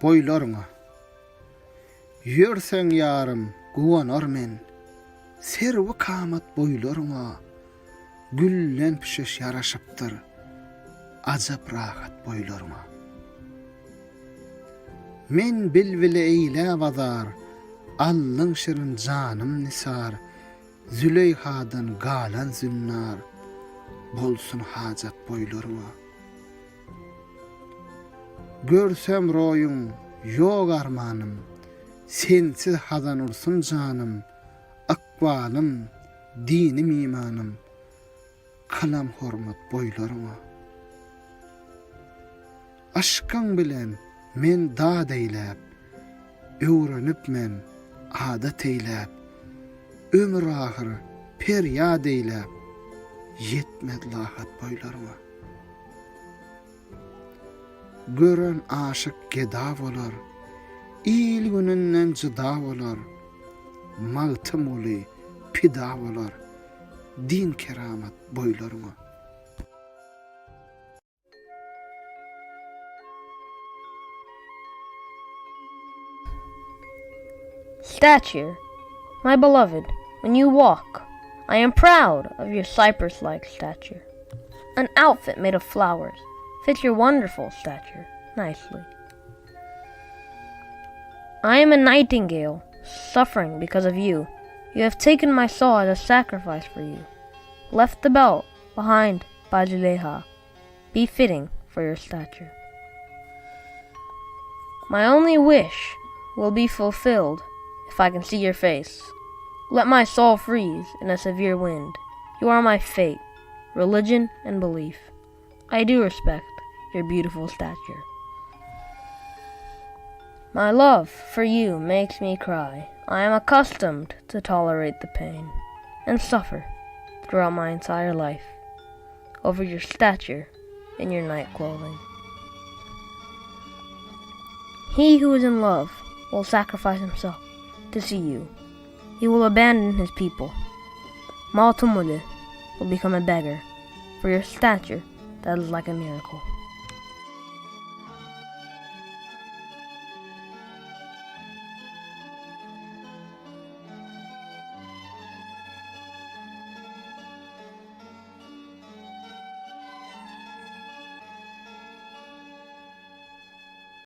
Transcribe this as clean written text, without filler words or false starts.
boýlaryňa. Ýörseň ýarym, guwanar men, serwi kamat boýlaryňa. Güllen pişeş yaraşypdyr, ajap rahat boýlaryňa. Men bilbile eýle bazar, allyň şirin janym nisar, Züleyhadan galan zünnar, bolsun hajat boýlaryňa. Görsem roýuň, ýok armanym, sensiz hazan ursun janym, akbalym, dinim imanım, kalam hormat boýlaryňa. Aşkyň bilen men dad eýläp, öwrenip men adat eýläp, ömür ahyry peryad eýläp, yetmedi lahat boýlaryňa. Gören aşyk geda bolar, il gününden jyda bolar, Magtymguly pida bolar, din keramat boýlaryňa. Stature, my beloved, when you walk, I am proud of your cypress-like stature. An outfit made of flowers fits your wonderful stature nicely. I am a nightingale, suffering because of you. You have taken my soul as a sacrifice for you. Left the belt behind by Züleyha, befitting for your stature. My only wish will be fulfilled if I can see your face. Let my soul freeze in a severe wind. You are my fate, religion, and belief. I do respect your beautiful stature. My love for you makes me cry. I am accustomed to tolerate the pain and suffer throughout my entire life over your stature and your night clothing. He who is in love will sacrifice himself to see you. He will abandon his people. Mahtymkuly will become a beggar for your stature that is like a miracle.